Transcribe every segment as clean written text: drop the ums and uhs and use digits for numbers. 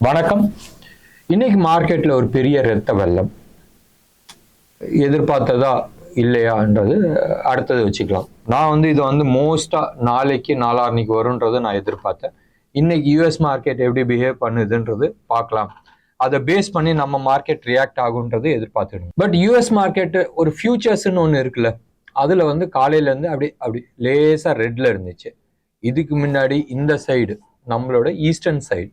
வணக்கம். இன்னைக்கு மார்க்கெட்ல ஒரு பெரிய ரத்த வெள்ளம் எதிர்பார்த்ததா இல்லையான்றது அடுத்தது வச்சுக்கலாம். நான் இது மோஸ்டா நாளைக்கு நாளான்னைக்கு வரும்ன்றது நான் எதிர்பார்த்தேன். இன்னைக்கு யூஎஸ் மார்க்கெட் எப்படி பிஹேவ் பண்ணுதுன்றது பார்க்கலாம். அதை பேஸ் பண்ணி நம்ம மார்க்கெட் ரியாக்ட் ஆகுன்றது எதிர்பார்த்துடும். பட் யூஎஸ் மார்க்கெட் ஒரு ஃபியூச்சர்ஸ்ன்னு ஒன்று இருக்குல்ல, அதுல காலையில இருந்து அப்படி லேசா ரெட்ல இருந்துச்சு. இதுக்கு முன்னாடி இந்த சைடு நம்மளோட eastern side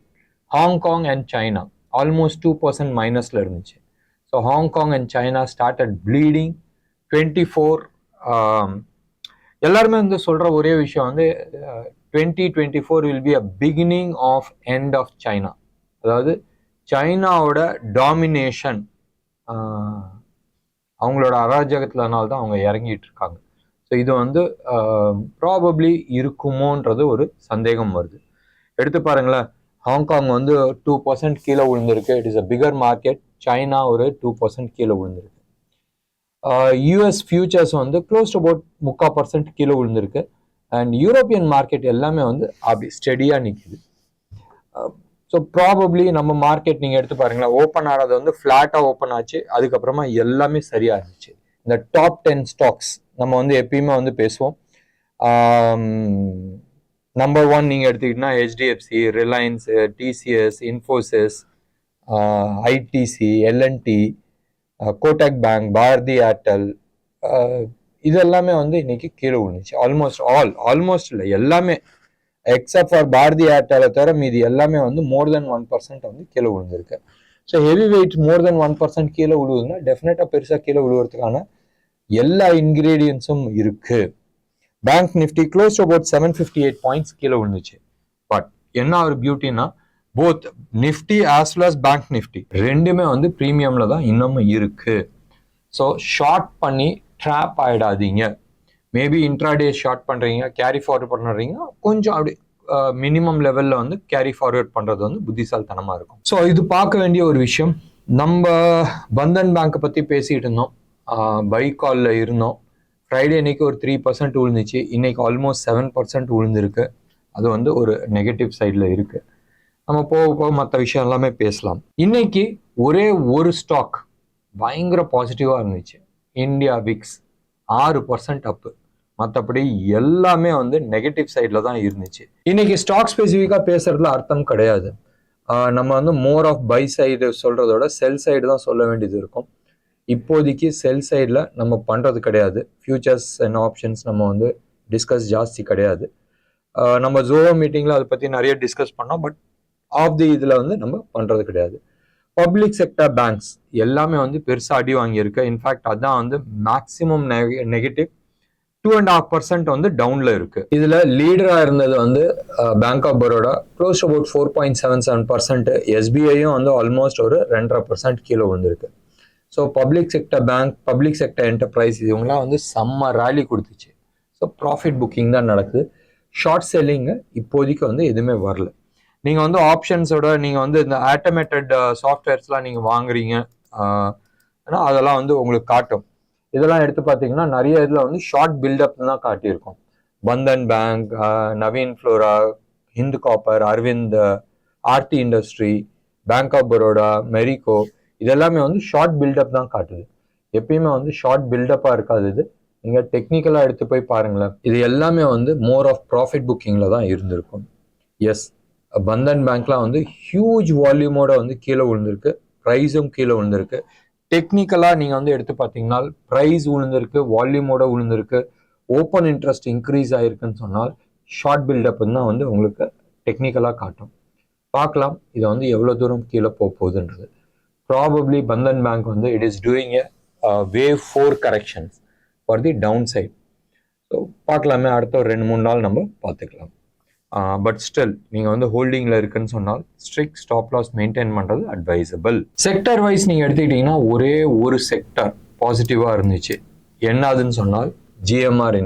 Hong Kong and China almost 2% minusல இருந்துச்சு. So Hong Kong and China started bleeding 24. எல்லாருமே சொல்ற ஒரே விஷயம் 2024 will be a beginning of end of China. அதாவது சைனாவோட டாமினேஷன் அவங்களோட அராஜகத்தினால தான் அவங்க இறங்கிட்டு இருக்காங்க. ஸோ இது ப்ராபப்ளி இருக்குமோன்றது ஒரு சந்தேகம் வருது. எடுத்து பாருங்களேன், ஹாங்காங் 2% கீழே விழுந்திருக்கு. It is a bigger market. China ஒரு 2% கீழே விழுந்திருக்கு. US futures close to about 3% கீழே விழுந்திருக்கு. அண்ட் யூரோப்பியன் மார்க்கெட் எல்லாமே அப்படி ஸ்டெடியாக நிற்குது. ஸோ ப்ராபப்ளி நம்ம மார்க்கெட் நீங்கள் எடுத்து பாருங்களேன், ஓப்பன் ஆனது ஃப்ளாட்டாக ஓப்பன் ஆச்சு. அதுக்கப்புறமா எல்லாமே சரியாக இருந்துச்சு. இந்த டாப் 10 ஸ்டாக்ஸ் நம்ம எப்பயுமே பேசுவோம். நம்பர் 1 நீங்கள் எடுத்துக்கிட்டீங்கன்னா HDFC, Reliance, TCS, Infosys, ITC, L and T, Kotak bank, Bharti Airtel, இது எல்லாமே இன்னைக்கு கீழே விழுந்துச்சு. ஆல்மோஸ்ட் இல்லை, எல்லாமே எக்ஸப்ட் ஃபார் பாரதி ஏர்டெலை தவிர மீதி எல்லாமே மோர் தென் 1% கீழே விழுந்திருக்கு. ஸோ ஹெவி வெயிட் மோர் தென் 1% கீழே விழுவுதுன்னா டெஃபினட்டாக பெருசாக கீழே விழுவுறதுக்கான எல்லா இன்கிரீடியன்ஸும் இருக்கு. Bank Nifty close to about 758 points கீழே விழுந்துச்சு. பட் என்ன ஒரு பியூட்டினா, both Nifty as well as bank Nifty ரெண்டுமே ப்ரீமியம்ல தான் இன்னமும் இருக்கு. ஸோ ஷார்ட் பண்ணி ட்ராப் ஆயிடாதீங்க. மேபி இன்ட்ராடே ஷார்ட் பண்றீங்க, கேரி ஃபார்வர்ட் பண்ணுறீங்க, கொஞ்சம் அப்படி மினிமம் லெவல்ல கேரி ஃபார்வர்ட் பண்றது புத்திசாலித்தனமா இருக்கும். ஸோ இது பார்க்க வேண்டிய ஒரு விஷயம். நம்ம பந்தன் பேங்கை பத்தி பேசிட்டு இருந்தோம், பை கால்ல இருந்தோம். ஃப்ரைடே இன்னைக்கு ஒரு 3% விழுந்துச்சு. இன்னைக்கு ஆல்மோஸ்ட் 7% விழுந்திருக்கு. அது ஒரு நெகட்டிவ் சைடில் இருக்கு. நம்ம போக போக மற்ற விஷயம் எல்லாமே பேசலாம். இன்னைக்கு ஒரே ஒரு ஸ்டாக் பயங்கர பாசிட்டிவாக இருந்துச்சு. இந்தியா விக்ஸ் 6% அப்பு. மற்றபடி எல்லாமே நெகட்டிவ் சைடில் தான் இருந்துச்சு. இன்னைக்கு ஸ்டாக் ஸ்பெசிஃபிக்காக பேசுறதுல அர்த்தம் கிடையாது. நம்ம மோர் ஆஃப் பை சைடு சொல்றதோட செல் சைடு தான் சொல்ல வேண்டியது இருக்கும். இப்போதைக்கு செல் சைடில் நம்ம பண்ணுறது கிடையாது. ஃபியூச்சர்ஸ் அண்ட் ஆப்ஷன்ஸ் நம்ம டிஸ்கஸ் ஜாஸ்தி கிடையாது. நம்ம ஜோவோ மீட்டிங்கில் அதை பற்றி நிறைய டிஸ்கஸ் பண்ணோம். பட் ஆஃப் தி இதில் நம்ம பண்ணுறது கிடையாது. பப்ளிக் செக்டர் பேங்க்ஸ் எல்லாமே பெருசாக அடி வாங்கியிருக்கு. இன்ஃபேக்ட் அதான் மேக்சிமம் நெகட்டிவ் 2.5% டவுனில் இருக்கு. இதில் லீடராக இருந்தது bank of Baroda close about 4.77%. எஸ்பிஐயும் ஆல்மோஸ்ட் ஒரு 2.5% கீழே வந்திருக்கு. So public sector bank, public sector enterprise இவங்களாம் செம்ம ரேலி கொடுத்துச்சு. ஸோ ப்ராஃபிட் புக்கிங் தான் நடக்குது. ஷார்ட் செல்லிங்கு இப்போதைக்கு எதுவுமே வரல. நீங்கள் ஆப்ஷன்ஸோட நீங்கள் இந்த ஆட்டோமேட்டட் சாஃப்ட்வேர்ஸ்லாம் நீங்கள் வாங்குறீங்க, ஆனால் அதெல்லாம் உங்களுக்கு காட்டும். இதெல்லாம் எடுத்து பார்த்தீங்கன்னா நிறைய இதில் ஷார்ட் பில்டப் தான் காட்டியிருக்கும். பந்தன் பேங்க், நவீன் ஃப்ளோரா, ஹிந்து copper, Aravind, Aarti industry, bank of Baroda, Marico, இதெல்லாமே ஷார்ட் பில்டப் தான் காட்டுது. எப்பயுமே ஷார்ட் பில்டப்பா இருக்காது. இது நீங்க டெக்னிக்கலா எடுத்து போய் பாருங்களேன். இது எல்லாமே மோர் ஆஃப் ப்ராஃபிட் புக்கிங்ல தான் இருந்திருக்கும். எஸ், பந்தன் பேங்க்லாம் ஹியூஜ் வால்யூமோட கீழே விழுந்திருக்கு. ப்ரைஸும் கீழே விழுந்திருக்கு. டெக்னிக்கலா நீங்க எடுத்து பார்த்தீங்கன்னா ப்ரைஸ் விழுந்திருக்கு, வால்யூமோட விழுந்திருக்கு, ஓப்பன் இன்ட்ரெஸ்ட் இன்க்ரீஸ் ஆயிருக்குன்னு சொன்னால் ஷார்ட் பில்டப் தான் உங்களுக்கு டெக்னிக்கலா காட்டும். பார்க்கலாம் இது எவ்வளோ தூரம் கீழே போகுதுன்றது. Probably Bandhan Bank it is doing a wave 4 corrections for the downside. So பார்க்கலாமே, அடுத்த ஒரு 2-3 நாள் நம்ம பார்த்துக்கலாம். பட் ஸ்டில் நீங்கள் ஹோல்டிங்கில் இருக்குன்னு சொன்னால் ஸ்ட்ரிக்ட் ஸ்டாப் லாஸ் மெயின்டைன் பண்ணுறது அட்வைசபிள். செக்டர் வைஸ் நீங்கள் எடுத்துக்கிட்டிங்கன்னா ஒரே ஒரு செக்டர் பாசிட்டிவாக இருந்துச்சு. என்னதுன்னு சொன்னால் ஜிஎம்ஆர்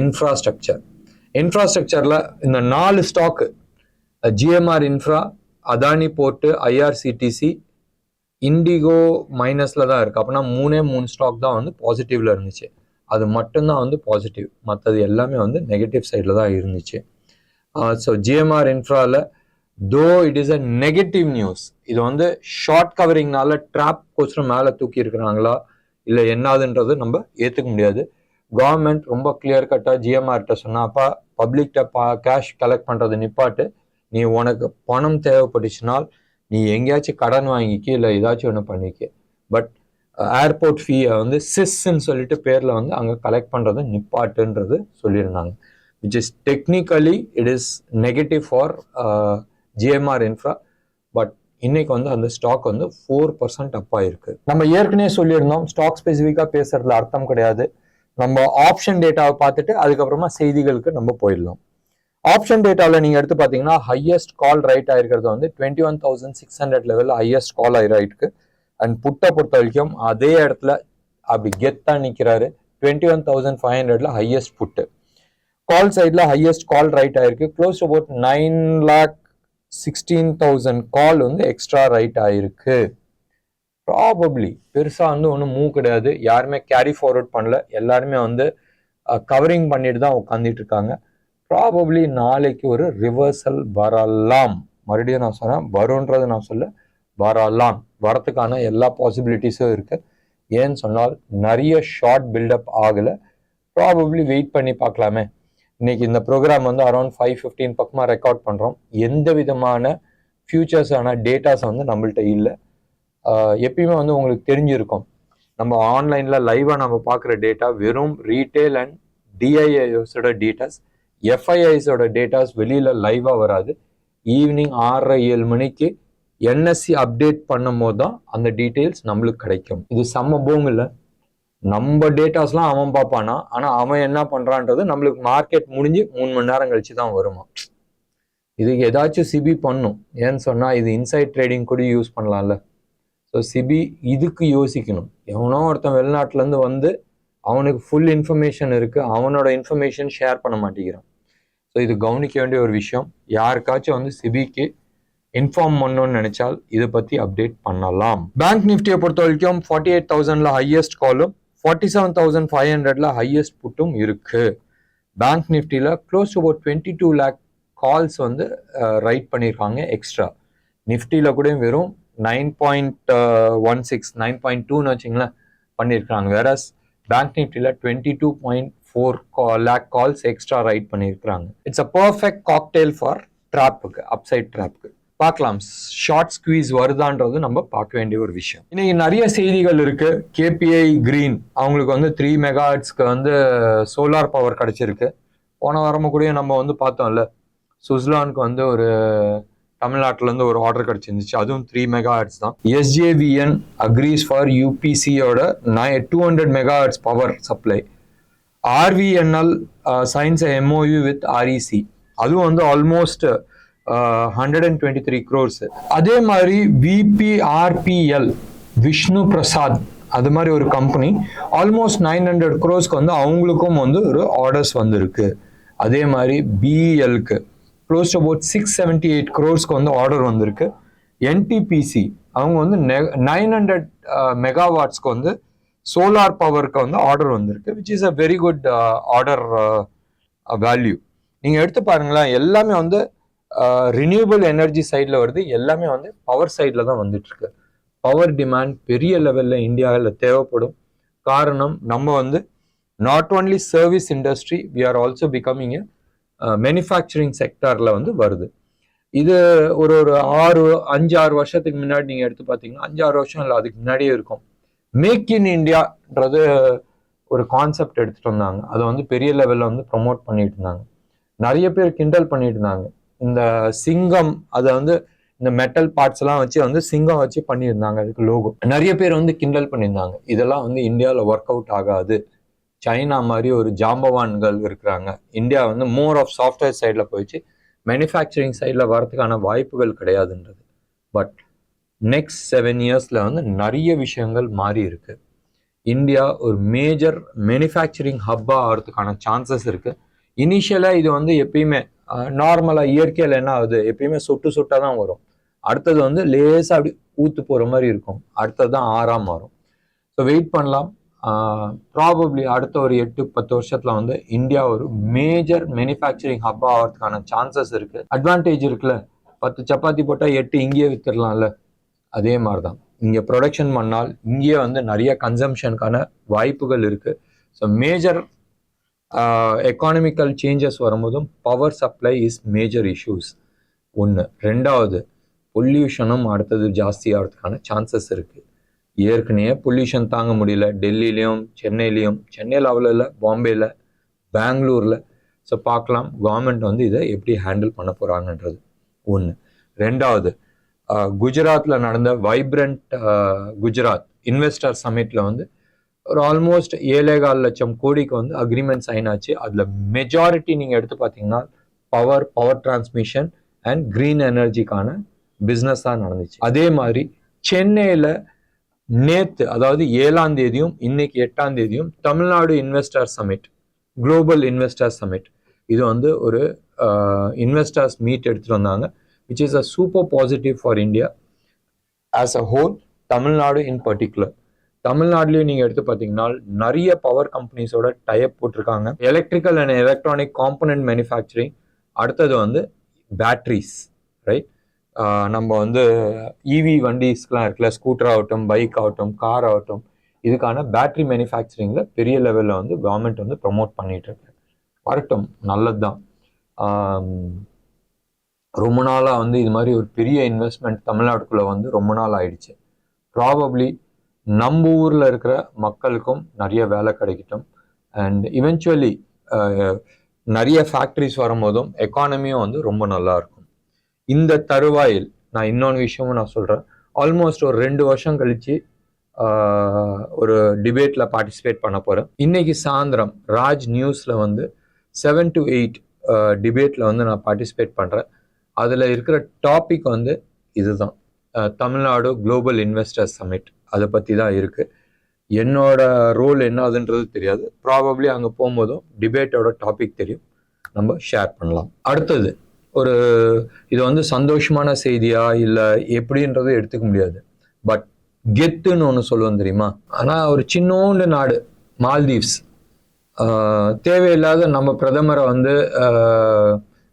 இன்ஃப்ராஸ்ட்ரக்சரில் இந்த 4 stock, GMR infra, Adani port, IRCTC, IndiGo மைனஸ்ல தான் இருக்கு. அப்படின்னா 3 ஸ்டாக் தான் பாசிட்டிவ்ல இருந்துச்சு. அது மட்டும்தான் பாசிட்டிவ். மற்றது எல்லாமே நெகட்டிவ் சைடில் தான் இருந்துச்சு. ஸோ ஜிஎம்ஆர் இன்ஃப்ராவில் though it is a negative news. இது வந்து ஷார்ட் கவரிங்னால ட்ராப் கோஸ்டர் மேலே தூக்கி இருக்கிறாங்களா இல்லை என்னதுன்றது நம்ம ஏற்றுக்க முடியாது. கவர்மெண்ட் ரொம்ப கிளியர் கட்டாக ஜிஎம்ஆர்கிட்ட சொன்னாப்பா பப்ளிக்கிட்ட கேஷ் கலெக்ட் பண்ணுறது நிப்பாட்டு, நீ உனக்கு பணம் தேவைப்பட்டுச்சுனால் நீ எங்கேயாச்சும் கடன் வாங்கிக்க இல்லை ஏதாச்சும் ஒன்று பண்ணிக்க. பட் ஏர்போர்ட் ஃபீயை வந்து சிஸ்ன்னு சொல்லிட்டு பேரில் வந்து அங்கே கலெக்ட் பண்ணுறது நிப்பாட்டுன்றது சொல்லியிருந்தாங்க. Which is technically it is negative for GMR infra. But இன்னைக்கு வந்து அந்த ஸ்டாக் வந்து 4% அப் ஆயிருக்கு. நம்ம ஏற்கனவே சொல்லியிருந்தோம் ஸ்டாக் ஸ்பெசிஃபிக்காக பேசுறதுல அர்த்தம் கிடையாது. நம்ம ஆப்ஷன் டேட்டாவை பார்த்துட்டு அதுக்கப்புறமா செய்திகளுக்கு நம்ம போயிடலாம். ஆப்ஷன் டேட்டாவில் நீங்கள் எடுத்து பார்த்தீங்கன்னா ஹையஸ்ட் கால் ரைட் ஆயிருக்கிறது வந்து 21,600 லெவலில் ஹையஸ்ட் கால் ஆயிருக்கு. அண்ட் புட்டை பொறுத்த வரைக்கும் அதே இடத்துல அப்படி கெத்தா நிற்கிறாரு. 21,500ல ஹையஸ்ட் புட்டு. கால் சைடில் ஹையஸ்ட் கால் ரைட் ஆயிருக்கு. க்ளோஸ் அபவுட் 9,16,000 கால் வந்து எக்ஸ்ட்ரா ரைட் ஆயிருக்கு. ப்ராபப்ளி பெருசாக வந்து ஒன்றும் மூவ் கிடையாது. யாருமே கேரி ஃபார்வர்ட் பண்ணல. எல்லாருமே வந்து கவரிங் பண்ணிட்டு தான் உட்காந்துட்டு இருக்காங்க. ப்ராபப்ளி நாளைக்கு ஒரு ரிவர்சல் வரலாம். மறுபடியும் நான் சொன்னேன் வரும்ன்றது நான் சொல்ல, வரலாம். வரத்துக்கான எல்லா பாசிபிலிட்டிஸும் இருக்கு. ஏன்னு சொன்னால் நிறைய ஷார்ட் பில்டப் ஆகலை. ப்ராபப்ளி வெயிட் பண்ணி பார்க்கலாமே. இன்னைக்கு இந்த ப்ரோக்ராம் வந்து அரௌண்ட் 5:15 பக்கமாக ரெக்கார்ட் பண்ணுறோம். எந்த விதமான ஃபியூச்சர்ஸான டேட்டாஸ் வந்து நம்மள்ட்ட இல்லை. எப்பயுமே வந்து உங்களுக்கு தெரிஞ்சிருக்கும், நம்ம ஆன்லைனில் லைவாக நம்ம பார்க்குற டேட்டா வெறும் ரீட்டெயில் அண்ட் டிஐஐஸோட டேட்டாஸ். எஃப்ஐஐஸோட டேட்டாஸ் வெளியில் லைவாக வராது. ஈவினிங் 6:30-7 மணிக்கு என்எஸ்சி அப்டேட் பண்ணும் போது தான் அந்த டீட்டெயில்ஸ் நம்மளுக்கு கிடைக்கும். இது செம்ம போங்க இல்லை. நம்ம டேட்டாஸ்லாம் அவன் பார்ப்பானா, ஆனால் அவன் என்ன பண்ணுறான்றது நம்மளுக்கு மார்க்கெட் முடிஞ்சு 3 மணி நேரம் கழிச்சு தான் வருமா. இதுக்கு ஏதாச்சும் சிபி பண்ணும். ஏன்னு சொன்னால் இது இன்சைட் ட்ரேடிங் கூட யூஸ் பண்ணலாம்ல. ஸோ சிபி இதுக்கு யோசிக்கணும். எவனோ ஒருத்தன் வெளிநாட்டிலேருந்து வந்து அவனுக்கு ஃபுல் இன்ஃபர்மேஷன் இருக்குது, அவனோட இன்ஃபர்மேஷன் ஷேர் பண்ண மாட்டேங்கிறான். ஸோ இது கவனிக்க வேண்டிய ஒரு விஷயம். யாருக்காச்சும் வந்து சிபிக்கு இன்ஃபார்ம் பண்ணணும்னு நினைச்சால் இதை பற்றி அப்டேட் பண்ணலாம். பேங்க் நிஃப்டியை பொறுத்த வரைக்கும் 48,000ல ஹையஸ்ட் காலும் 47,500ல ஹையஸ்ட் புட்டும் இருக்கு. பேங்க் நிஃப்டியில் close to about 22 lakh calls வந்து ரைட் பண்ணியிருக்காங்க எக்ஸ்ட்ரா. நிஃப்டியில் கூட வெறும் 9.16 9.2ன்னு வச்சிங்களேன் பண்ணியிருக்காங்க. வேறஸ் பேங்க் நிஃப்டியில் 22.4 lakh கால்ஸ் எக்ஸ்ட்ரா ரைட் பண்ணியிருக்கிறாங்க. It's a perfect cocktail for ட்ராப்புக்கு, அப்சைட் ட்ராப்புக்கு. பார்க்கலாம் ஷார்ட் ஸ்குவீஸ் வருதான்றது நம்ம பார்க்க வேண்டிய ஒரு விஷயம். இன்னைக்கு நிறைய செய்திகள் இருக்கு. கேபிஐ கிரீன் அவங்களுக்கு வந்து 3 மெகாஹெர்ட்ஸ்க்கு வந்து சோலார் பவர் கிடைச்சிருக்கு. போன வாரமும் கூட நம்ம வந்து பார்த்தோம்ல, சுஸ்லானுக்கு வந்து ஒரு தமிழ்நாட்டிலேருந்து ஒரு ஆர்டர் கிடைச்சிருந்துச்சு. அதுவும் 3 மெகாஹெர்ட்ஸ் தான். எஸ்ஜேவிஎன் அக்ரீஸ் ஃபார் யூபிசியோட 200 megahertz power supply. RVNL signs MOU with REC, அதுவும் வந்து ஆல்மோஸ்ட் 123 crores. அதே மாதிரி விபிஆர்பிஎல் விஷ்ணு பிரசாத் அது மாதிரி ஒரு கம்பெனி ஆல்மோஸ்ட் 900 crores வந்து அவங்களுக்கும் வந்து ஒரு ஆர்டர்ஸ் வந்திருக்கு. அதே மாதிரி பிஇஎல்க்கு க்ளோஸ் டு அபவுட் 678 crores வந்து ஆர்டர் வந்திருக்கு. என்டிபிசி அவங்க வந்து 900 மெகாவாட்ஸ்க்கு வந்து சோலார் பவருக்கு வந்து ஆர்டர் வந்திருக்கு. Which is a very good order value. நீங்கள் எடுத்து பாருங்களேன், எல்லாமே வந்து ரினியூவபிள் எனர்ஜி சைடில் வருது. எல்லாமே வந்து பவர் சைடில் தான் வந்துட்டு இருக்கு. பவர் டிமாண்ட் பெரிய லெவலில் இந்தியாவில் தேவைப்படும். காரணம் நம்ம வந்து not only service industry, we are also becoming manufacturing செக்டாரில் வந்து வருது. இது ஒரு 5-6 வருஷத்துக்கு முன்னாடி நீங்கள் எடுத்து பார்த்தீங்கன்னா, 5-6 வருஷம் இல்லை அதுக்கு முன்னாடியே இருக்கும். மேக் இன் இண்டியான்றது ஒரு கான்செப்ட் எடுத்துகிட்டு வந்தாங்க. அதை வந்து பெரிய லெவலில் வந்து ப்ரொமோட் பண்ணிட்டு இருந்தாங்க. நிறைய பேர் கிண்டல் பண்ணிட்டு இருந்தாங்க. இந்த சிங்கம் அதை வந்து இந்த மெட்டல் பார்ட்ஸ் எல்லாம் வச்சு வந்து சிங்கம் வச்சு பண்ணியிருந்தாங்க அதுக்கு லோகோ. நிறைய பேர் வந்து கிண்டல் பண்ணியிருந்தாங்க. இதெல்லாம் வந்து இந்தியாவில் ஒர்க் அவுட் ஆகாது, சைனா மாதிரி ஒரு ஜாம்பவான்கள் இருக்கிறாங்க, இந்தியா வந்து மோர் ஆஃப் சாஃப்ட்வேர் சைடில் போயிடுச்சு, மேனுஃபேக்சரிங் சைடில் வரதுக்கான வாய்ப்புகள் கிடையாதுன்றது. பட் நெக்ஸ்ட் 7 yearsல வந்து நிறைய விஷயங்கள் மாறி இருக்கு. இந்தியா ஒரு மேஜர் மேனுஃபேக்சரிங் ஹப்பா ஆகிறதுக்கான சான்சஸ் இருக்கு. இனிஷியலாக இது வந்து எப்பயுமே நார்மலாக இயற்கையில் என்ன ஆகுது, எப்பயுமே சொட்டாக தான் வரும். அடுத்தது வந்து லேசாக அப்படி ஊத்து போகிற மாதிரி இருக்கும். அடுத்தது தான் ஆறாம் மாறும். ஸோ வெயிட் பண்ணலாம். ப்ராபப்ளி அடுத்த ஒரு 8-10 வருஷத்துல வந்து இந்தியா ஒரு மேஜர் மேனுஃபேக்சரிங் ஹப்பா ஆகிறதுக்கான சான்சஸ் இருக்கு. அட்வான்டேஜ் இருக்குல்ல, 10 சப்பாத்தி போட்டால் 8 இங்கேயே வித்துடலாம்ல. அதே மாதிரி தான் இங்கே ப்ரொடக்ஷன் பண்ணால் இங்கேயே வந்து நிறைய கன்சம்ஷனுக்கான வாய்ப்புகள் இருக்குது. ஸோ மேஜர் எக்கானமிக்கல் சேஞ்சஸ் வரும்போதும் power supply is major issues ஒன்று. ரெண்டாவது, பொல்யூஷனும் அடுத்தது ஜாஸ்தியாகிறதுக்கான சான்சஸ் இருக்குது. ஏற்கனவே பொல்யூஷன் தாங்க முடியல டெல்லியிலையும் சென்னையிலையும், சென்னையில் அவ்வளோ இல்லை, பாம்பேயில், பெங்களூரில். ஸோ பார்க்கலாம் கவர்மெண்ட் வந்து இதை எப்படி ஹேண்டில் பண்ண போகிறாங்கன்றது ஒன்று. ரெண்டாவது, குஜராத்தில் நடந்த வைப்ரண்ட் குஜராத் இன்வெஸ்டர் சமிட்டில் வந்து ஒரு ஆல்மோஸ்ட் 7.25 லட்சம் கோடிக்கு வந்து அக்ரிமெண்ட் சைன் ஆச்சு. அதில் மெஜாரிட்டி நீங்கள் எடுத்து பார்த்தீங்கன்னா பவர் டிரான்ஸ்மிஷன் அண்ட் க்ரீன் எனர்ஜிக்கான பிஸ்னஸாக நடந்துச்சு. அதே மாதிரி சென்னையில் நேற்று, அதாவது 7ஆம் தேதியும் இன்னைக்கு 8ஆம் தேதியும் Tamil Nadu investor summit, global investor summit, இது வந்து ஒரு இன்வெஸ்டர்ஸ் மீட் எடுத்துகிட்டு வந்தாங்க, which is a super positive for India as a whole, Tamil Nadu in particular. தமிழ்நாட்டிலையும் நீங்கள் எடுத்து பார்த்தீங்கன்னா நிறைய பவர் கம்பெனிஸோட டைப் போட்டிருக்காங்க. Electrical and electronic component manufacturing, அடுத்தது வந்து பேட்ரிஸ், ரைட். நம்ம வந்து இவி வண்டிஸ்லாம் இருக்குல்ல, ஸ்கூட்டர் ஆகட்டும், பைக் ஆகட்டும், கார் ஆகட்டும், இதுக்கான பேட்ரி மேனுஃபேக்சரிங்கில் பெரிய லெவலில் வந்து கவர்மெண்ட் வந்து ப்ரொமோட் பண்ணிட்டு இருக்கு. வரட்டும், நல்லது தான். ரொம்ப நாளாக வந்து இது மாதிரி ஒரு பெரிய இன்வெஸ்ட்மெண்ட் தமிழ்நாட்டுக்குள்ளே வந்து ரொம்ப நாள் ஆயிடுச்சு. ப்ராபப்ளி நம்ம ஊரில் இருக்கிற மக்களுக்கும் நிறைய வேலை கிடைக்கட்டும். அண்ட் இவென்ச்சுவலி நிறைய ஃபேக்ட்ரிஸ் வரும்போதும் எக்கானமியும் வந்து ரொம்ப நல்லா இருக்கும். இந்த தருவாயில் நான் இன்னொன்று விஷயமும் நான் சொல்கிறேன். ஆல்மோஸ்ட் ஒரு 2 வருஷம் கழித்து ஒரு டிபேட்டில் பார்ட்டிசிபேட் பண்ண போகிறேன். இன்னைக்கு சாயந்தரம் ராஜ் நியூஸில் வந்து 7 to 8 டிபேட்டில் வந்து நான் பார்ட்டிசிபேட் பண்ணுறேன். அதில் இருக்கிற டாபிக் வந்து இதுதான், தமிழ்நாடு குளோபல் இன்வெஸ்டர்ஸ் சமிட். அதை பற்றி தான் இருக்குது. என்னோட ரோல் என்னதுன்றது தெரியாது. ப்ராபப்ளி அங்கே போகும்போதும் டிபேட்டோட டாபிக் தெரியும், நம்ம ஷேர் பண்ணலாம். அடுத்தது இது வந்து சந்தோஷமான செய்தியா இல்லை எப்படின்றது எடுத்துக்க முடியாது. பட் கெத்துன்னு ஒன்று சொல்லுவோம் தெரியுமா? ஆனால் ஒரு சின்னோண்டு நாடு மால்தீவ்ஸ், தேவையில்லாத நம்ம பிரதமரை வந்து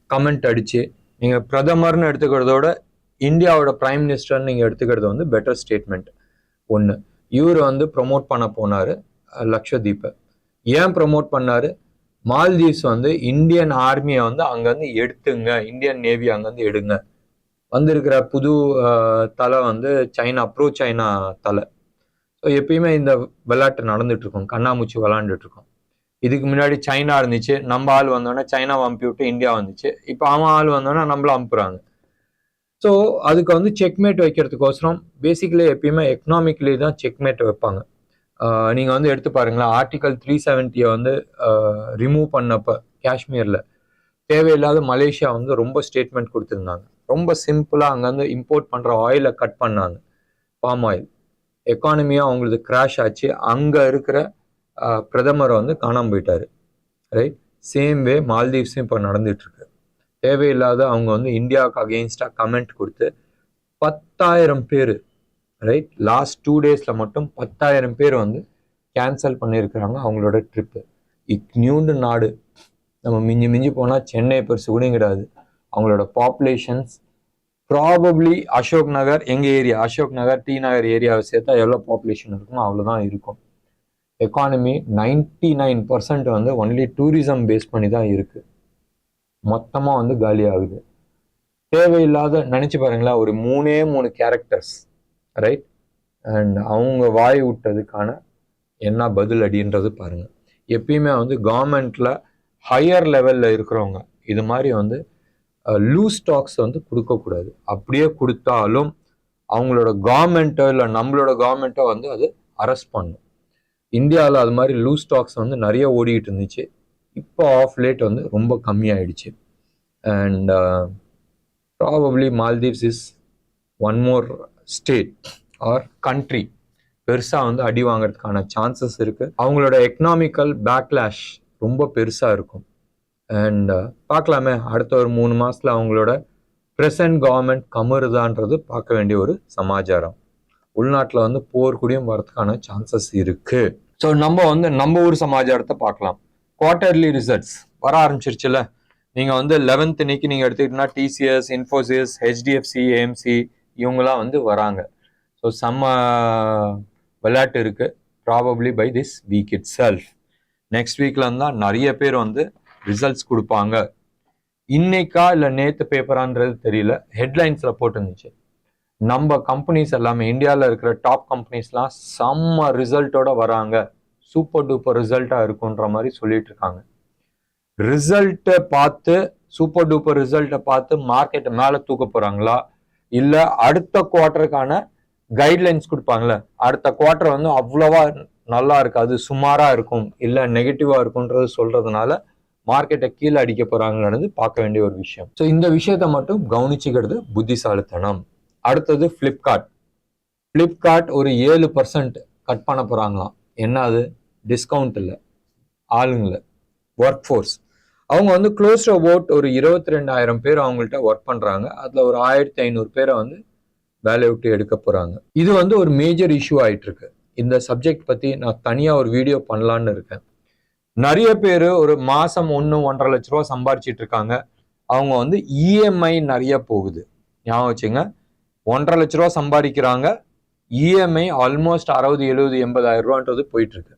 கமெண்ட் அடித்து, நீங்கள் பிரதமர்னு எடுத்துக்கிறதோட இந்தியாவோட பிரைம் மினிஸ்டர்னு நீங்கள் எடுத்துக்கிறது வந்து பெட்டர் ஸ்டேட்மெண்ட். ஒன்று, இவர் வந்து ப்ரொமோட் பண்ண போனார் லக்ஷதீப்பை. ஏன் ப்ரொமோட் பண்ணார்? மால்தீவ்ஸ் வந்து இந்தியன் ஆர்மியை வந்து அங்கேருந்து எடுத்துங்க, இந்தியன் நேவி அங்கேருந்து எடுங்க. வந்திருக்கிற புது தலை வந்து சைனா, ப்ரோ சைனா தலை. ஸோ எப்பயுமே இந்த விளையாட்டு நடந்துட்டுருக்கோம், கண்ணாமூச்சி விளாண்டுட்ருக்கோம். இதுக்கு முன்னாடி சைனா இருந்துச்சு, நம்ம ஆள் வந்தோடனே சைனாவை அனுப்பி விட்டு இந்தியா வந்துச்சு. இப்போ அவன் ஆள் வந்தோடனே நம்மள அனுப்புகிறாங்க. ஸோ அதுக்கு வந்து செக்மேட் வைக்கிறதுக்கோசரம் பேசிக்கலி எப்பயுமே எக்கனாமிக்லி தான் செக்மேட் வைப்பாங்க. நீங்கள் வந்து எடுத்து பாருங்களேன், ஆர்டிகல் 370 வந்து ரிமூவ் பண்ணப்போ காஷ்மீரில் தேவையில்லாத மலேசியா வந்து ரொம்ப ஸ்டேட்மெண்ட் கொடுத்துருந்தாங்க. ரொம்ப சிம்பிளாக அங்கேருந்து இம்போர்ட் பண்ணுற ஆயிலை கட் பண்ணாங்க, பாம் ஆயில். எக்கானமியாக அவங்களுக்கு கிராஷ் ஆச்சு. அங்கே இருக்கிற பிரதமரை வந்து காணாமல் போயிட்டாரு, ரைட். சேம் வே மால்தீவ்ஸும் இப்போ நடந்துகிட்ருக்கு. தேவையில்லாத அவங்க வந்து இந்தியாவுக்கு அகெயின்ஸ்டாக கமெண்ட் கொடுத்து 10,000 பேர், ரைட், லாஸ்ட் 2 டேஸில் மட்டும் 10,000 பேர் வந்து கேன்சல் பண்ணியிருக்கிறாங்க அவங்களோட ட்ரிப்பு. இக்னியூண்டு நாடு, நம்ம மிஞ்சி போனால் சென்னை பெருசு கூட கிடையாது. அவங்களோட பாப்புலேஷன்ஸ் ப்ராபப்ளி அசோக் நகர், எங்கள் ஏரியா அசோக் நகர், டி நகர் ஏரியாவை சேர்த்தா எவ்வளோ பாப்புலேஷன் இருக்குமோ அவ்வளோதான் இருக்கும். எக்கானமி 99% வந்து ஒன்லி டூரிசம் பேஸ் பண்ணி தான் இருக்குது. மொத்தமாக வந்து காலி ஆகுது. தேவையில்லாத நினச்சி பாருங்களேன், ஒரு 3 கேரக்டர்ஸ், ரைட், அண்ட் அவங்க வாய் விட்டதுக்கான என்ன பதில் அடின்றது பாருங்கள். எப்பயுமே வந்து கவர்மெண்ட்டில் ஹையர் லெவலில் இருக்கிறவங்க இது மாதிரி வந்து லூஸ் ஸ்டாக்ஸ் வந்து கொடுக்கக்கூடாது. அப்படியே கொடுத்தாலும் அவங்களோட கவர்மெண்ட்டோ இல்லை நம்மளோட கவர்மெண்ட்டோ வந்து அது அரெஸ்ட் பண்ணும். இந்தியாவில் அது மாதிரி லூஸ் ஸ்டாக்ஸ் வந்து நிறைய ஓடிக்கிட்டு இருந்துச்சு. இப்போ ஆஃப் லேட் வந்து ரொம்ப கம்மியாயிடுச்சு. And probably Maldives is one more state our country பெருசாக வந்து அடி வாங்கிறதுக்கான சான்சஸ் இருக்குது. அவங்களோட எக்கனாமிக்கல் பேக்லாஷ் ரொம்ப பெருசாக இருக்கும். அண்ட் பார்க்கலாமே, அடுத்த ஒரு 3 மாதத்தில் அவங்களோட ப்ரெசன்ட் கவர்மெண்ட் கமருதான்றது பார்க்க வேண்டிய ஒரு சமாச்சாரம். உள்நாட்டில் வந்து போர் கூடயும் வரதுக்கான சான்சஸ் இருக்குது. ஸோ நம்ம வந்து நம்ம ஊர் சமாச்சாரத்தை பார்க்கலாம். குவார்ட்டர்லி ரிசல்ட்ஸ் வர ஆரம்பிச்சிருச்சுல. நீங்கள் வந்து 11th இன்னைக்கு நீங்கள் எடுத்துக்கிட்டீங்கன்னா டிசிஎஸ், இன்ஃபோசிஸ், ஹெச்டிஎஃப்சி, ஏஎம்சி இவங்கெல்லாம் வந்து வராங்க. ஸோ செம்ம விளையாட்டு இருக்கு. Probably by this week itself. Next வீக்ல இருந்தால் நிறைய பேர் வந்து ரிசல்ட்ஸ் கொடுப்பாங்க. இன்னைக்கா இல்லை நேற்று பேப்பரான்றது தெரியல, ஹெட்லைன்ஸில் போட்டுருந்துச்சு. நம்ம கம்பெனிஸ் எல்லாமே இந்தியாவில் இருக்கிற டாப் கம்பெனிஸ்லாம் செம்ம ரிசல்ட்டோட வராங்க, சூப்பர் டூப்பர் ரிசல்ட்டாக இருக்குன்ற மாதிரி சொல்லிட்டு இருக்காங்க. ரிசல்ட்டை பார்த்து சூப்பர் டூப்பர் ரிசல்ட்டை பார்த்து மார்க்கெட்டை மேலே தூக்க போகிறாங்களா, இல்லை அடுத்த குவார்ட்டருக்கான கைட்லைன்ஸ் கொடுப்பாங்களே, அடுத்த குவார்ட்டர் வந்து அவ்வளவா நல்லா இருக்காது, சுமாராக இருக்கும், இல்லை நெகட்டிவாக இருக்கும்ன்றது சொல்றதுனால மார்க்கெட்டை கீழே அடிக்க போகிறாங்கன்றது பார்க்க வேண்டிய ஒரு விஷயம். ஸோ இந்த விஷயத்த மட்டும் கவனிச்சுக்கிறது புத்திசாலித்தனம். அடுத்தது ஃப்ளிப்கார்ட் ஒரு 7% கட் பண்ண போகிறாங்களாம். என்ன அது? டிஸ்கவுண்ட் இல்லை, ஆளுங்களை, ஒர்க் ஃபோர்ஸ். அவங்க வந்து க்ளோஸ் டு அபவுட் ஒரு 22,000 பேர் அவங்கள்ட்ட ஒர்க் பண்ணுறாங்க. அதில் ஒரு 1,500 பேரை வந்து வேலையை விட்டு எடுக்க போகிறாங்க. இது வந்து ஒரு மேஜர் இஷ்யூ ஆகிட்டு இருக்கு. இந்த சப்ஜெக்ட் பற்றி நான் தனியாக ஒரு வீடியோ பண்ணலான்னு இருக்கேன். நிறைய பேர் ஒரு மாதம் 1-1.5 லட்ச ரூபா சம்பாரிச்சிட்டு இருக்காங்க. அவங்க வந்து இஎம்ஐ நிறைய போகுது. ஞாபகம் வச்சுங்க, 1.5 லட்ச ரூபா சம்பாதிக்கிறாங்க, இஎம்ஐ ஆல்மோஸ்ட் 60, 70, 80,000 ரூபான்றது போயிட்டு இருக்கு.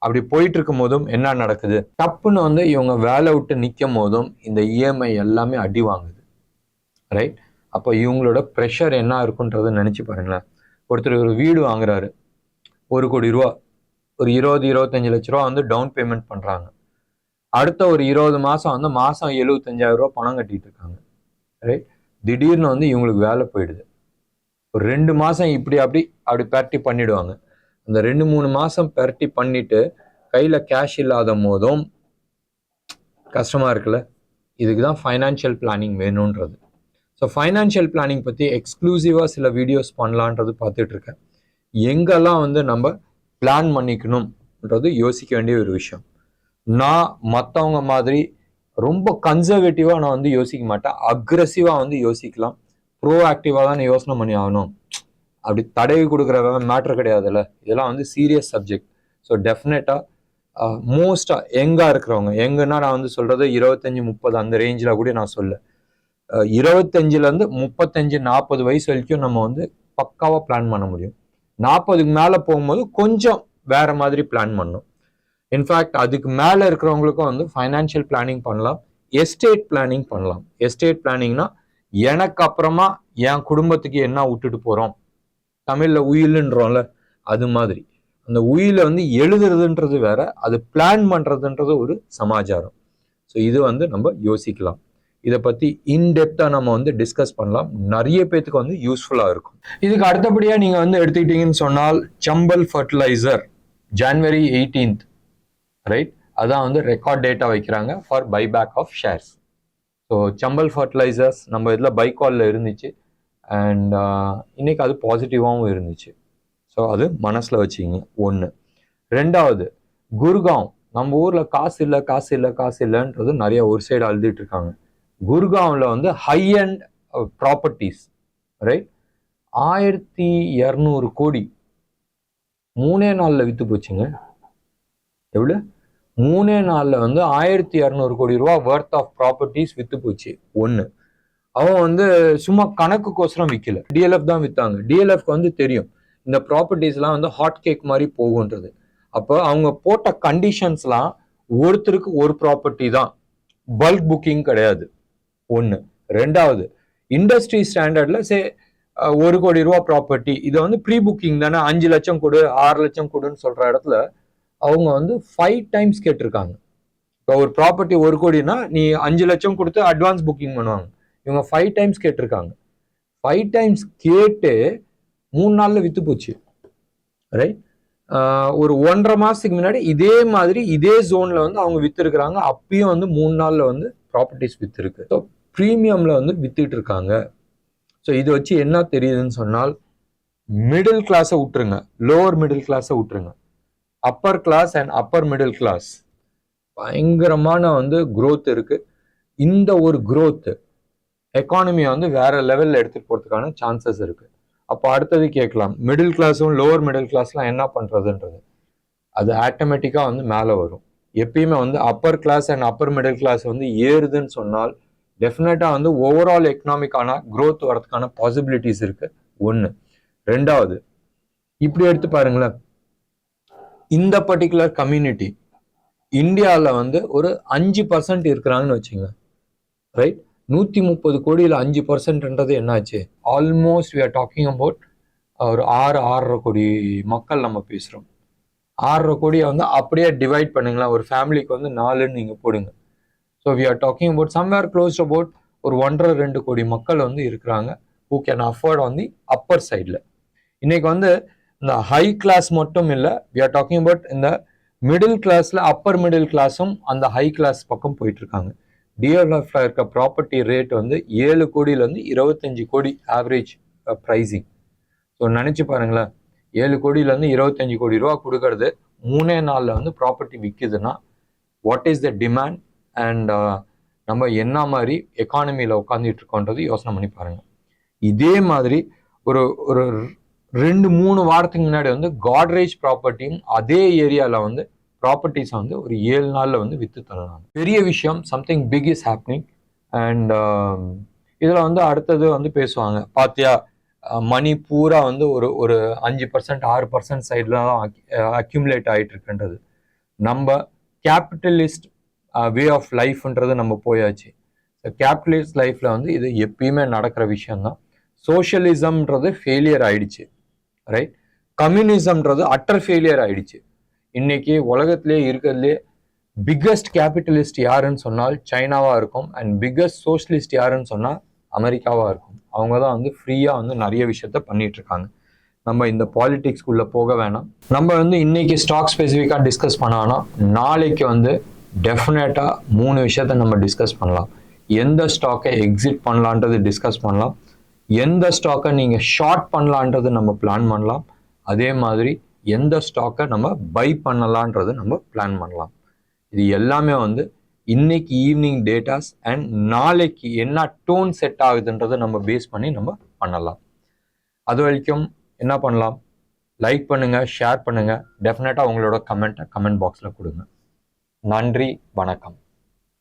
அப்படி போயிட்டு இருக்கும் போதும் என்ன நடக்குது, டப்புன்னு வந்து இவங்க வேலை விட்டு நிற்கும் போதும் இந்த இஎம்ஐ எல்லாமே அடி வாங்குது. ரைட்? அப்போ இவங்களோட ப்ரெஷர் என்ன இருக்குன்றதை நினச்சி பாருங்களேன். ஒருத்தர் ஒரு வீடு வாங்குறாரு, 1 கோடி ரூபா, ஒரு 20-25 லட்ச ரூபா வந்து டவுன் பேமெண்ட் பண்ணுறாங்க. அடுத்த ஒரு 20 மாதம் வந்து மாதம் 75,000 ரூபா பணம் கட்டிட்டு இருக்காங்க. ரைட்? திடீர்னு வந்து இவங்களுக்கு வேலை போயிடுது. ஒரு 2 மாதம் அப்படி பெரட்டி பண்ணிடுவாங்க. அந்த 2-3 மாதம் பெரட்டி பண்ணிட்டு கையில் கேஷ் இல்லாத போதும் கஷ்டமாக இருக்குல்ல. இதுக்கு தான் ஃபைனான்ஷியல் பிளானிங் வேணுன்றது. ஸோ ஃபைனான்ஷியல் பிளானிங் பற்றி எக்ஸ்க்ளூசிவாக சில வீடியோஸ் பண்ணலான்றது பார்த்துட்டு இருக்கேன். எங்கெல்லாம் வந்து நம்ம பிளான் பண்ணிக்கணும்ன்றது யோசிக்க வேண்டிய ஒரு விஷயம். நான் மற்றவங்க மாதிரி ரொம்ப கன்சர்வேட்டிவாக நான் வந்து யோசிக்க மாட்டேன், அக்ரெசிவாக வந்து யோசிக்கலாம். ப்ரோ ஆக்டிவாக தான் யோசனை பண்ணி ஆகணும். அப்படி தடவி கொடுக்குற மேட்ரு கிடையாதுல்ல. இதெல்லாம் வந்து சீரியஸ் சப்ஜெக்ட். ஸோ டெஃபினட்டாக மோஸ்ட்டாக யங்காக இருக்கிறவங்க, யங்குன்னா நான் வந்து சொல்கிறது 25-30 அந்த ரேஞ்சில் கூட நான் சொல்ல, 25லேருந்து 35-40 வயசு வரைக்கும் நம்ம வந்து பக்காவாக பிளான் பண்ண முடியும். 40க்கு மேலே போகும்போது கொஞ்சம் வேற மாதிரி பிளான் பண்ணணும். இன்ஃபேக்ட் அதுக்கு மேலே இருக்கிறவங்களுக்கும் வந்து ஃபைனான்ஷியல் பிளானிங் பண்ணலாம், எஸ்டேட் பிளானிங் பண்ணலாம். எஸ்டேட் பிளானிங்னா எனக்கு அப்புறமா என் குடும்பத்துக்கு என்ன விட்டுட்டு போகிறோம், தமிழில் உயிலுன்றோம்ல, அது மாதிரி. அந்த உயில வந்து எழுதுறதுன்றது வேற, அது பிளான் பண்ணுறதுன்றது ஒரு சமாச்சாரம். ஸோ இது வந்து நம்ம யோசிக்கலாம். இதை பற்றி இன்டெப்த்தாக நம்ம வந்து டிஸ்கஸ் பண்ணலாம். நிறைய பேத்துக்கு வந்து யூஸ்ஃபுல்லாக இருக்கும். இதுக்கு அடுத்தபடியாக நீங்கள் வந்து எடுத்துக்கிட்டீங்கன்னு சொன்னால் சம்பல் ஃபர்டிலைசர் January 18th, ரைட்? அதான் வந்து ரெக்கார்ட் டேட்டா வைக்கிறாங்க for buyback of shares. So Chambal fertilisers நம்ம இதில் பைகாலில் இருந்துச்சு, அண்ட் இன்னைக்கு அது பாசிட்டிவாகவும் இருந்துச்சு. ஸோ அது மனசில் வச்சுக்கிங்க. 1. 2வது, குர்காம். நம்ம ஊரில் காசு இல்லைன்றது நிறைய ஒரு சைடு அழுதுட்டு இருக்காங்க. குர்காவில் வந்து ஹை அண்ட் ப்ராப்பர்ட்டிஸ், ரைட்? 1200 கோடி 3 நாளில் விற்று போச்சுங்க. எவ்வளோ? 3 நாளில் வந்து 1200 கோடி ரூபா வர்த் ஆஃப் ப்ராப்பர்ட்டிஸ் விற்று போச்சு. 1. அவன் வந்து சும்மா கணக்குக்கோசரம் விற்கல, டிஎல்எஃப் தான் விற்றாங்க. டிஎல்எஃப்க்கு வந்து தெரியும் இந்த ப்ராப்பர்ட்டிஸ்லாம் வந்து ஹாட் கேக் மாதிரி போகுன்றது. அப்போ அவங்க போட்ட கண்டிஷன்ஸ்லாம் ஒருத்தருக்கு ஒரு ப்ராப்பர்ட்டி தான், பல்க் புக்கிங் கிடையாது. 1. 2வது, இண்டஸ்ட்ரி ஸ்டாண்டர்ட்ல 1 கோடி ரூபா ப்ராப்பர்ட்டி, இதை வந்து ப்ரீ புக்கிங் தானே, 5 லட்சம் கொடு 6 லட்சம் கொடுன்னு சொல்ற இடத்துல அவங்க வந்து 5 டைம்ஸ் கேட்டிருக்காங்க. இப்போ ஒரு ப்ராப்பர்ட்டி 1 கோடினா நீ 5 லட்சம் கொடுத்து அட்வான்ஸ் புக்கிங் பண்ணுவாங்க. இவங்க 5 டைம்ஸ் கேட்டிருக்காங்க. 5 டைம்ஸ் கேட்டு 3 நாளில் விற்று போச்சு. ரைட்? ஒரு 1.5 மாதத்துக்கு முன்னாடி இதே மாதிரி இதே ஜோனில் வந்து அவங்க விற்றுருக்குறாங்க. அப்பயும் வந்து 3 நாளில் வந்து ப்ராப்பர்ட்டிஸ் விற்றுருக்கு. ஸோ ப்ரீமியமில் வந்து விற்றுட்டு இருக்காங்க. ஸோ இது வச்சு என்ன தெரியுதுன்னு சொன்னால், மிடில் கிளாஸை விட்டுருங்க, லோவர் மிடில் கிளாஸை விட்டுருங்க, upper class and upper middle class பயங்கரமான வந்து growth இருக்கு. இந்த ஒரு growth எக்கானமியை வந்து வேற லெவலில் எடுத்துகிட்டு போகிறதுக்கான சான்சஸ் இருக்கு. அப்போ அடுத்தது கேட்கலாம், மிடில் கிளாஸும் லோவர் மிடில் கிளாஸ்லாம் என்ன பண்ணுறதுன்றது. அது ஆட்டோமேட்டிக்காக வந்து மேலே வரும். எப்பயுமே வந்து upper class and upper middle class வந்து ஏறுதுன்னு சொன்னால் டெஃபினட்டாக வந்து ஓவரால் எக்கனாமிக்கான க்ரோத் வரதுக்கான பாசிபிலிட்டிஸ் இருக்கு. ஒன்று. ரெண்டாவது, இப்படி எடுத்து பாருங்களேன், இந்த பர்டிகுலர் கம்யூனிட்டி இந்தியாவில் வந்து ஒரு 5% இருக்கிறாங்கன்னு வச்சுங்க, ரைட்? 130 கோடியில் 5%ன்றது என்னாச்சு? Almost we are talking about ஒரு 6-6.5 கோடி மக்கள் நம்ம பேசுகிறோம். 6.5 கோடியை வந்து அப்படியே டிவைட் பண்ணுங்களேன், ஒரு ஃபேமிலிக்கு வந்து 4ன்னு நீங்கள் போடுங்க. So we are talking about somewhere close about ஒரு 1.5-2 கோடி மக்கள் வந்து இருக்கிறாங்க who can afford on the upper சைடில். இன்னைக்கு வந்து இந்த ஹை கிளாஸ் மட்டும் இல்லை, வி ஆர் டாக்கிங் அபவுட் இந்த மிடில் கிளாஸில் அப்பர் மிடில் கிளாஸும் அந்த ஹை கிளாஸ் பக்கம் போயிட்டு இருக்காங்க. டிஎல்எஃப்ல இருக்க ப்ராப்பர்ட்டி ரேட் வந்து 7 கோடியிலேருந்து 25 கோடி ஆவரேஜ் ப்ரைஸிங். ஸோ நினச்சி பாருங்களேன், 7 கோடியிலேருந்து 25 கோடி ரூபா கொடுக்கறது 3 நாளில் வந்து ப்ராப்பர்ட்டி விற்குதுன்னா what is the demand and நம்ம என்ன மாதிரி எக்கானமியில் உட்காந்துட்டு இருக்கோன்றது யோசனை பண்ணி பாருங்கள். இதே மாதிரி ஒரு ஒரு 2-3 வாரத்துக்கு முன்னாடி வந்து காட்ரேஜ் ப்ராப்பர்ட்டியும் அதே ஏரியாவில் வந்து ப்ராப்பர்ட்டிஸை வந்து ஒரு 7 நாளில் வந்து விற்று தரலாம். பெரிய விஷயம், something big is happening. And இதில் வந்து அடுத்தது வந்து பேசுவாங்க, பாத்தியா மணி பூரா வந்து ஒரு 5% 6% சைடில் தான் அக்யூமுலேட் ஆகிட்டு இருக்குன்றது. நம்ம கேபிட்டலிஸ்ட் வே ஆஃப் லைஃப்ன்றது நம்ம போயாச்சு. கேபிட்டலிஸ்ட் லைஃப்பில் வந்து இது எப்பயுமே நடக்கிற விஷயம்தான். சோஷியலிசம்ன்றது ஃபெயிலியர் ஆயிடுச்சு, ரைட்? கம்யூனிசம்ன்றது அட்டர் ஃபெயிலியர் ஆயிடுச்சு. இன்னைக்கு உலகத்திலே இருக்கிறதுலே பிக்கஸ்ட் கேபிட்டலிஸ்ட் யாருன்னு சொன்னால் சைனாவாக இருக்கும். அண்ட் பிக்கஸ்ட் சோஷலிஸ்ட் யாருன்னு சொன்னால் அமெரிக்காவாக இருக்கும். அவங்க தான் வந்து ஃப்ரீயாக வந்து நிறைய விஷயத்த பண்ணிட்டு இருக்காங்க. நம்ம இந்த பாலிடிக்ஸ்குள்ளே போக வேணாம். நம்ம வந்து இன்னைக்கு ஸ்டாக் ஸ்பெசிஃபிக்காக டிஸ்கஸ் பண்ணானா நாளைக்கு வந்து டெஃபினட்டாக 3 விஷயத்த நம்ம டிஸ்கஸ் பண்ணலாம். எந்த ஸ்டாக்கை எக்ஸிட் பண்ணலான்றது டிஸ்கஸ் பண்ணலாம், எந்த ஸ்டாக்கை நீங்கள் ஷார்ட் பண்ணலான்றது நம்ம பிளான் பண்ணலாம், அதே மாதிரி எந்த ஸ்டாக்கை நம்ம பை பண்ணலான்றது நம்ம பிளான் பண்ணலாம். இது எல்லாமே வந்து இன்னைக்கு ஈவினிங் டேட்டாஸ் அண்ட் நாளைக்கு என்ன டோன் செட் ஆகுதுன்றதை நம்ம பேஸ் பண்ணி நம்ம பண்ணலாம். அது வரைக்கும் என்ன பண்ணலாம்? லைக் பண்ணுங்க, ஷேர் பண்ணுங்க, டெஃபினட்டாக உங்களோட கமெண்ட் பாக்ஸில் கொடுங்க. நன்றி, வணக்கம்.